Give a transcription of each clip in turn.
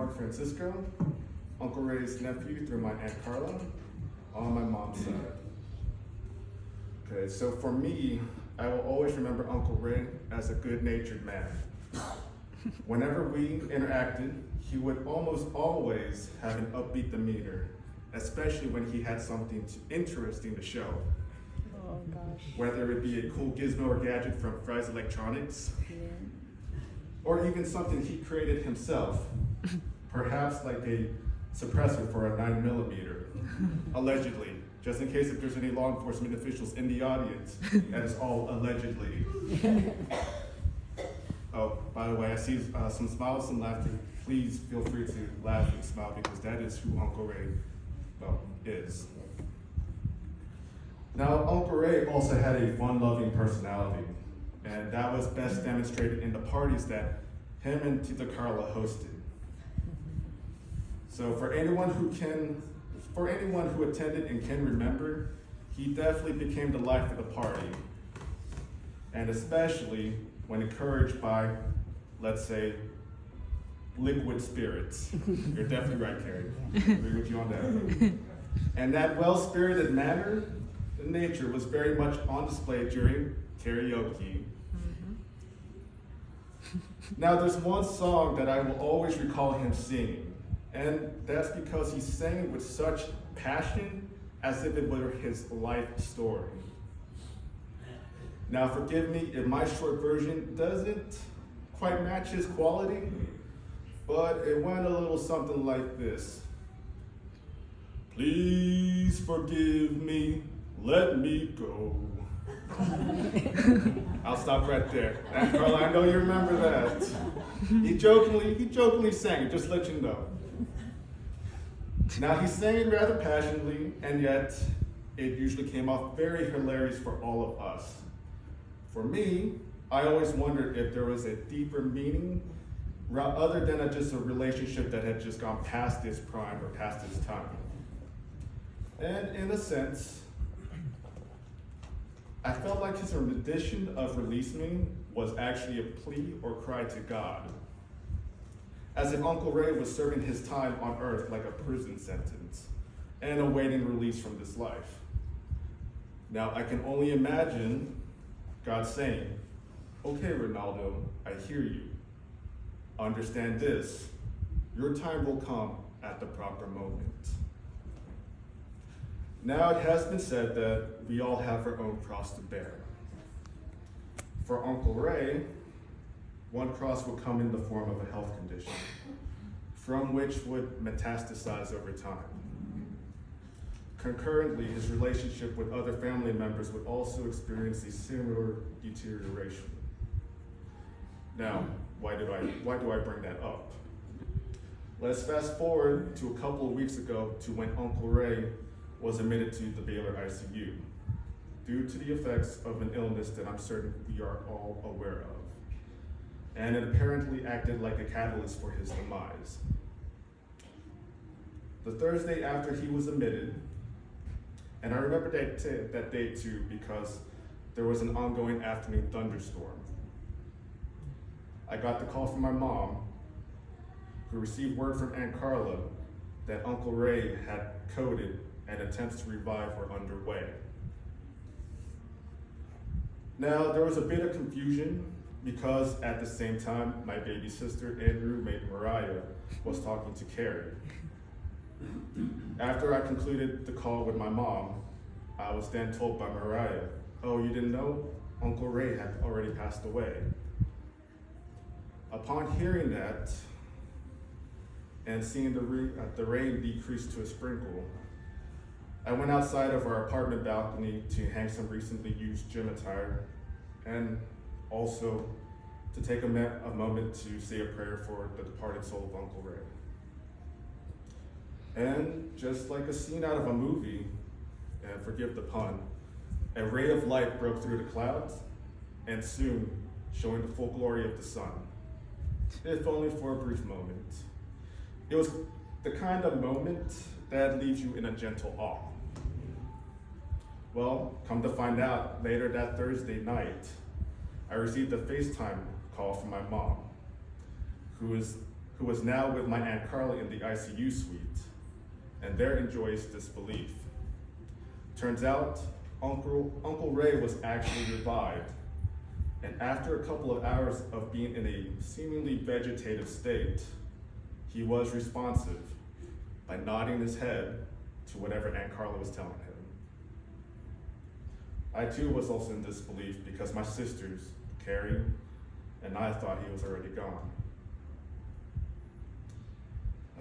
Mark Francisco, Uncle Ray's nephew through my Aunt Carla, on my mom's side. Okay, so for me, I will always remember Uncle Ray as a good-natured man. Whenever we interacted, he would almost always have an upbeat demeanor, especially when he had something interesting to show. Oh gosh. Whether it be a cool gizmo or gadget from Fry's Electronics, Yeah. or even something he created himself, perhaps like a suppressor for a 9mm, allegedly, just in case if there's any law enforcement officials in the audience, that is all allegedly. Oh, by the way, I see some smiles, some laughter. Please feel free to laugh and smile because that is who Uncle Ray, well, is. Now, Uncle Ray also had a fun-loving personality, and that was best demonstrated in the parties that him and Tita Carla hosted. So for anyone who attended and can remember, he definitely became the life of the party, and especially when encouraged by, let's say, liquid spirits. You're definitely right, Carrie. I agree with you on that. And that well-spirited manner in nature was very much on display during karaoke. Now, there's one song that I will always recall him singing, and that's because he sang with such passion as if it were his life story. Now, forgive me if my short version doesn't quite match his quality, but it went a little something like this. Please forgive me, let me go. I'll stop right there. And Carla, I know you remember that. He jokingly sang it, just to let you know. Now, he sang it rather passionately, and yet it usually came off very hilarious for all of us. For me, I always wondered if there was a deeper meaning other than just a relationship that had just gone past its prime or past its time. And in a sense, I felt like his rendition of Release Me was actually a plea or cry to God, as if Uncle Ray was serving his time on earth like a prison sentence and awaiting release from this life. Now, I can only imagine God saying, okay, Ronaldo, I hear you. Understand this, your time will come at the proper moment. Now, it has been said that we all have our own cross to bear. For Uncle Ray, one cross would come in the form of a health condition, from which would metastasize over time. Concurrently, his relationship with other family members would also experience a similar deterioration. Now, why do I bring that up? Let's fast forward to a couple of weeks ago to when Uncle Ray was admitted to the Baylor ICU due to the effects of an illness that I'm certain we are all aware of. And it apparently acted like a catalyst for his demise. The Thursday after he was admitted, and I remember that day too because there was an ongoing afternoon thunderstorm. I got the call from my mom, who received word from Aunt Carla that Uncle Ray had coded and attempts to revive were underway. Now, there was a bit of confusion because at the same time, my baby sister and roommate Mariah was talking to Carrie. After I concluded the call with my mom, I was then told by Mariah, oh, you didn't know? Uncle Ray had already passed away. Upon hearing that, and seeing the rain decrease to a sprinkle, I went outside of our apartment balcony to hang some recently used gym attire, and also to take a moment to say a prayer for the departed soul of Uncle Ray. And just like a scene out of a movie, and forgive the pun, a ray of light broke through the clouds, and soon showing the full glory of the sun, if only for a brief moment. It was the kind of moment that leaves you in a gentle awe. Well, come to find out, later that Thursday night, I received a FaceTime call from my mom, who is who was now with my Aunt Carla in the ICU suite, and there in joyous disbelief. Turns out, Uncle Ray was actually revived, and after a couple of hours of being in a seemingly vegetative state, he was responsive by nodding his head to whatever Aunt Carla was telling him. I too was also in disbelief because my sisters, Carrie and I, thought he was already gone.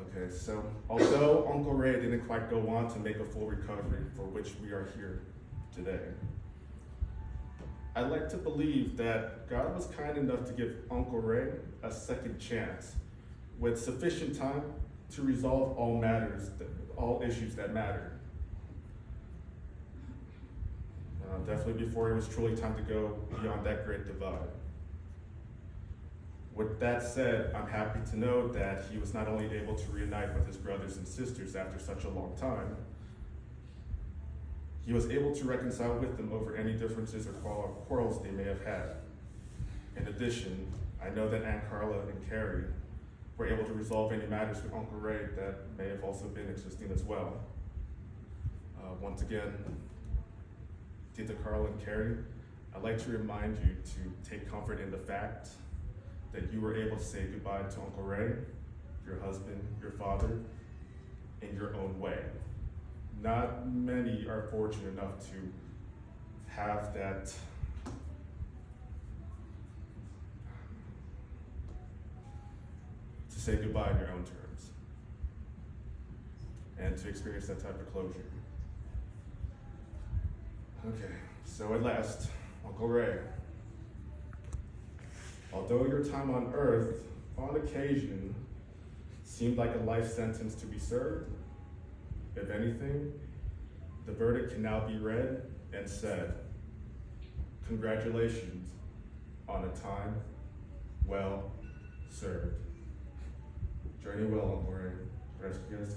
Okay, so although Uncle Ray didn't quite go on to make a full recovery for which we are here today, I'd like to believe that God was kind enough to give Uncle Ray a second chance with sufficient time to resolve all issues that mattered. Definitely before it was truly time to go beyond that great divide. With that said, I'm happy to know that he was not only able to reunite with his brothers and sisters after such a long time, he was able to reconcile with them over any differences or quarrels they may have had. In addition, I know that Aunt Carla and Carrie were able to resolve any matters with Uncle Ray that may have also been existing as well. Once again, Tita Carla and Carrie, I'd like to remind you to take comfort in the fact that you were able to say goodbye to Uncle Ray, your husband, your father, in your own way. Not many are fortunate enough to have that to say goodbye on your own terms and to experience that type of closure. Okay, so at last, Uncle Ray, although your time on earth, on occasion, seemed like a life sentence to be served, if anything, the verdict can now be read and said, congratulations on a time well served. Journey well, Uncle Ray. Rest good,